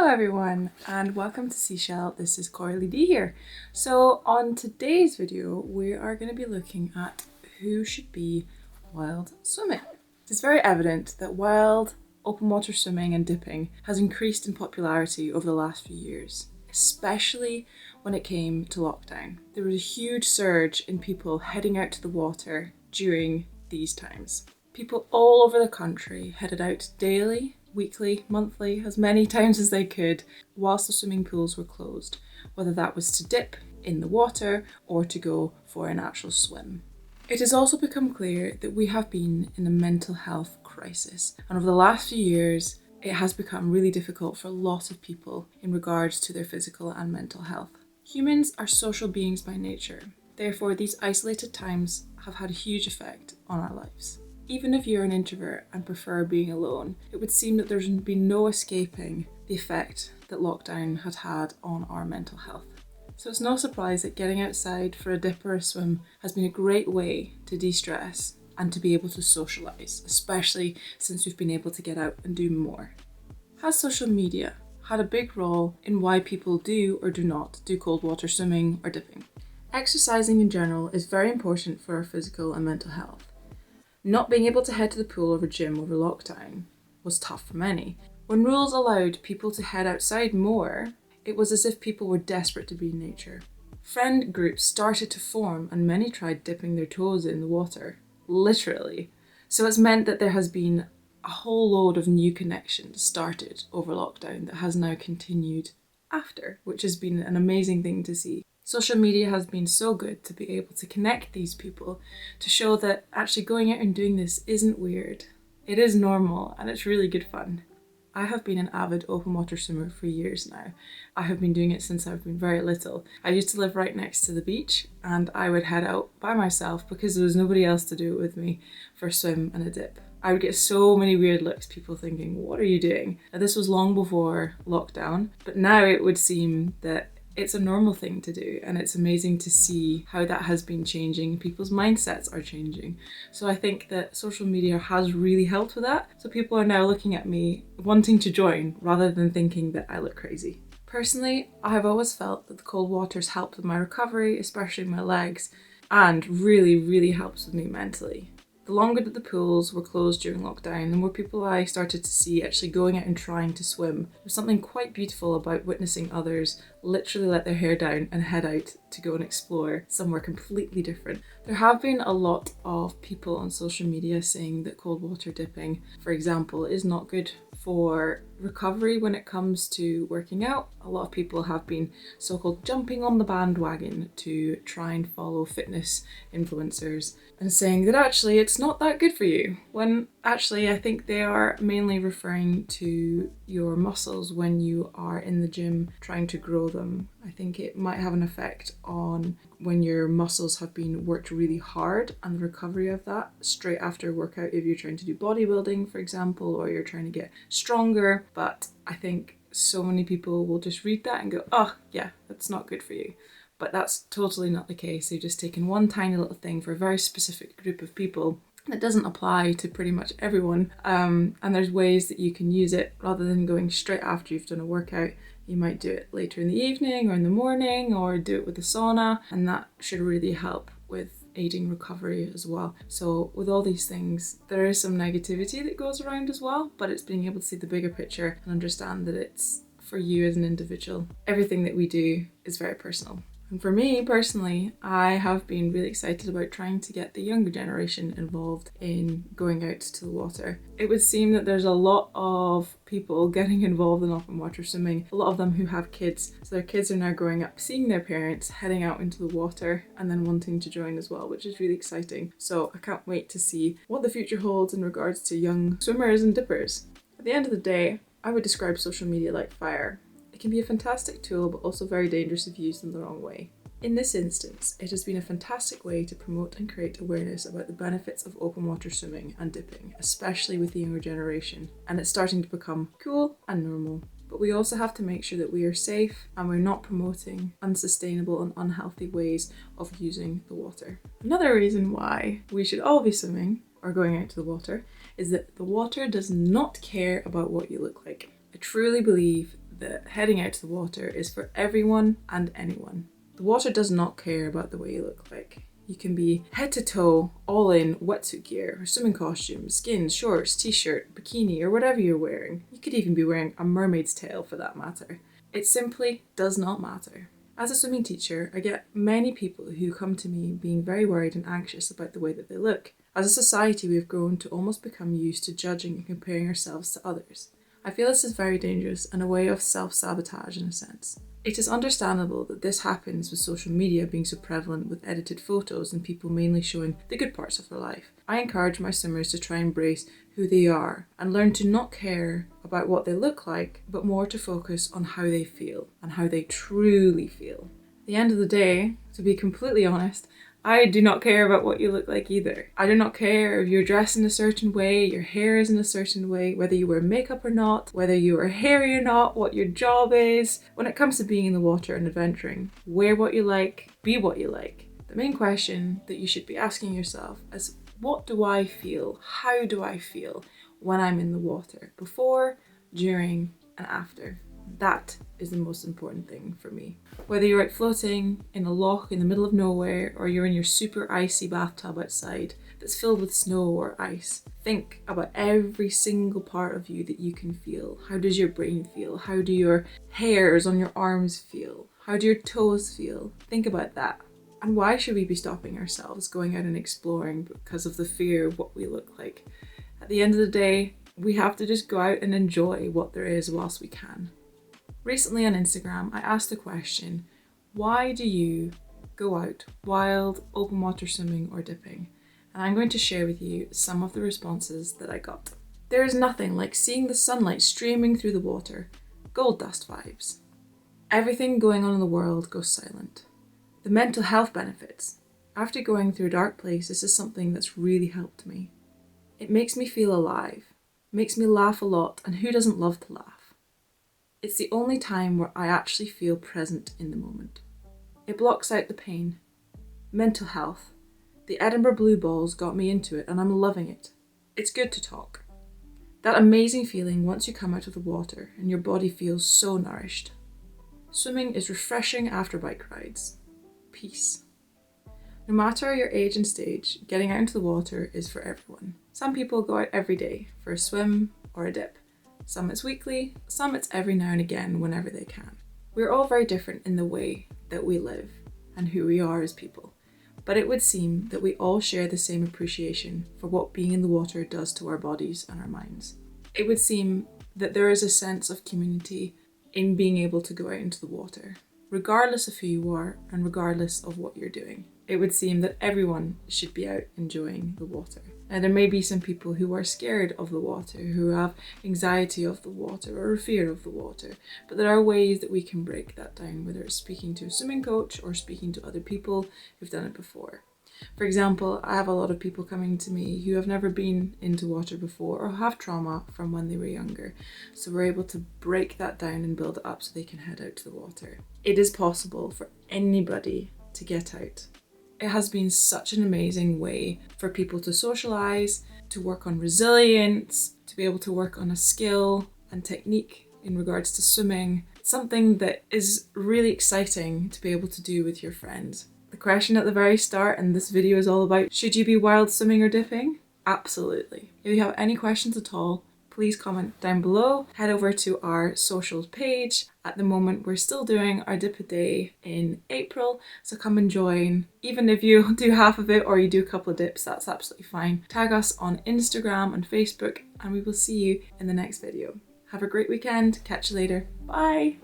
Hello everyone and welcome to Seashell. This is Coralie D here. So on today's video we are going to be looking at who should be wild swimming. It's very evident that wild open water swimming and dipping has increased in popularity over the last few years, especially when it came to lockdown. There was a huge surge in people heading out to the water during these times. People all over the country headed out daily, weekly, monthly, as many times as they could whilst the swimming pools were closed, whether that was to dip in the water or to go for an actual swim. It has also become clear that we have been in a mental health crisis, and over the last few years it has become really difficult for a lot of people in regards to their physical and mental health. Humans are social beings by nature, therefore these isolated times have had a huge effect on our lives. Even if you're an introvert and prefer being alone, it would seem that there's been no escaping the effect that lockdown had on our mental health. So it's no surprise that getting outside for a dip or a swim has been a great way to de-stress and to be able to socialise, especially since we've been able to get out and do more. Has social media had a big role in why people do or do not do cold water swimming or dipping? Exercising in general is very important for our physical and mental health. Not being able to head to the pool or gym over lockdown was tough for many. When rules allowed people to head outside more, it was as if people were desperate to be in nature. Friend groups started to form and many tried dipping their toes in the water, literally. So it's meant that there has been a whole load of new connections started over lockdown that has now continued after, which has been an amazing thing to see. Social media has been so good to be able to connect these people, to show that actually going out and doing this isn't weird. It is normal and it's really good fun. I have been an avid open water swimmer for years now. I have been doing it since I've been very little. I used to live right next to the beach and I would head out by myself because there was nobody else to do it with me for a swim and a dip. I would get so many weird looks, people thinking, what are you doing? Now, this was long before lockdown, but now it would seem that it's a normal thing to do, and it's amazing to see how that has been changing. People's mindsets are changing. So I think that social media has really helped with that. So people are now looking at me wanting to join rather than thinking that I look crazy. Personally, I have always felt that the cold waters helped with my recovery, especially my legs, and really helps with me mentally. The longer that the pools were closed during lockdown, the more people I started to see actually going out and trying to swim. There's something quite beautiful about witnessing others literally let their hair down and head out to go and explore somewhere completely different. There have been a lot of people on social media saying that cold water dipping, for example, is not good for recovery when it comes to working out. A lot of people have been so-called jumping on the bandwagon to try and follow fitness influencers and saying that actually it's not that good for you, when actually I think they are mainly referring to your muscles when you are in the gym trying to grow them. I think it might have an effect on when your muscles have been worked really hard and the recovery of that straight after a workout, if you're trying to do bodybuilding, for example, or you're trying to get stronger. But I think so many people will just read that and go, oh yeah, that's not good for you. But that's totally not the case. They've just taken one tiny little thing for a very specific group of people that doesn't apply to pretty much everyone. And there's ways that you can use it rather than going straight after you've done a workout. You might do it later in the evening or in the morning, or do it with a sauna, and that should really help with aiding recovery as well. So with all these things, there is some negativity that goes around as well, but it's being able to see the bigger picture and understand that it's for you as an individual. Everything that we do is very personal. And for me personally, I have been really excited about trying to get the younger generation involved in going out to the water. It would seem that there's a lot of people getting involved in open water swimming, a lot of them who have kids. So their kids are now growing up seeing their parents heading out into the water and then wanting to join as well, which is really exciting. So I can't wait to see what the future holds in regards to young swimmers and dippers. At the end of the day, I would describe social media like fire. It can be a fantastic tool, but also very dangerous if used in the wrong way. In this instance, it has been a fantastic way to promote and create awareness about the benefits of open water swimming and dipping, especially with the younger generation, and it's starting to become cool and normal. But we also have to make sure that we are safe and we're not promoting unsustainable and unhealthy ways of using the water. Another reason why we should all be swimming or going out to the water is that the water does not care about what you look like. I truly believe that heading out to the water is for everyone and anyone. The water does not care about the way you look like. You can be head to toe, all in wetsuit gear, or swimming costume, skins, shorts, t-shirt, bikini, or whatever you're wearing. You could even be wearing a mermaid's tail for that matter. It simply does not matter. As a swimming teacher, I get many people who come to me being very worried and anxious about the way that they look. As a society, we've grown to almost become used to judging and comparing ourselves to others. I feel this is very dangerous and a way of self-sabotage in a sense. It is understandable that this happens with social media being so prevalent with edited photos and people mainly showing the good parts of their life. I encourage my swimmers to try and embrace who they are and learn to not care about what they look like, but more to focus on how they feel and how they truly feel. At the end of the day, to be completely honest, I do not care about what you look like either. I do not care if you're dressed in a certain way, your hair is in a certain way, whether you wear makeup or not, whether you are hairy or not, what your job is. When it comes to being in the water and adventuring, wear what you like, be what you like. The main question that you should be asking yourself is, what do I feel? How do I feel when I'm in the water? Before, during, and after. That is the most important thing for me. Whether you're out floating in a loch in the middle of nowhere or you're in your super icy bathtub outside that's filled with snow or ice, think about every single part of you that you can feel. How does your brain feel? How do your hairs on your arms feel? How do your toes feel? Think about that. And why should we be stopping ourselves going out and exploring because of the fear of what we look like? At the end of the day, we have to just go out and enjoy what there is whilst we can. Recently on Instagram, I asked the question, why do you go out wild, open water swimming or dipping? And I'm going to share with you some of the responses that I got. There is nothing like seeing the sunlight streaming through the water, gold dust vibes. Everything going on in the world goes silent. The mental health benefits. After going through a dark place, this is something that's really helped me. It makes me feel alive, makes me laugh a lot, and who doesn't love to laugh? It's the only time where I actually feel present in the moment. It blocks out the pain. Mental health. The Edinburgh Blue Balls got me into it and I'm loving it. It's good to talk. That amazing feeling once you come out of the water and your body feels so nourished. Swimming is refreshing after bike rides. Peace. No matter your age and stage, getting out into the water is for everyone. Some people go out every day for a swim or a dip. Some it's weekly, some it's every now and again whenever they can. We're all very different in the way that we live and who we are as people, but it would seem that we all share the same appreciation for what being in the water does to our bodies and our minds. It would seem that there is a sense of community in being able to go out into the water, regardless of who you are and regardless of what you're doing. It would seem that everyone should be out enjoying the water. Now, there may be some people who are scared of the water, who have anxiety of the water or a fear of the water, but there are ways that we can break that down, whether it's speaking to a swimming coach or speaking to other people who've done it before. For example, I have a lot of people coming to me who have never been into water before or have trauma from when they were younger. So we're able to break that down and build it up so they can head out to the water. It is possible for anybody to get out. It has been such an amazing way for people to socialise, to work on resilience, to be able to work on a skill and technique in regards to swimming. It's something that is really exciting to be able to do with your friends. The question at the very start, and this video is all about, should you be wild swimming or dipping? Absolutely. If you have any questions at all, please comment down below. Head over to our socials page. At the moment, we're still doing our dip a day in April, so come and join. Even if you do half of it or you do a couple of dips, that's absolutely fine. Tag us on Instagram and Facebook, and we will see you in the next video. Have a great weekend. Catch you later. Bye.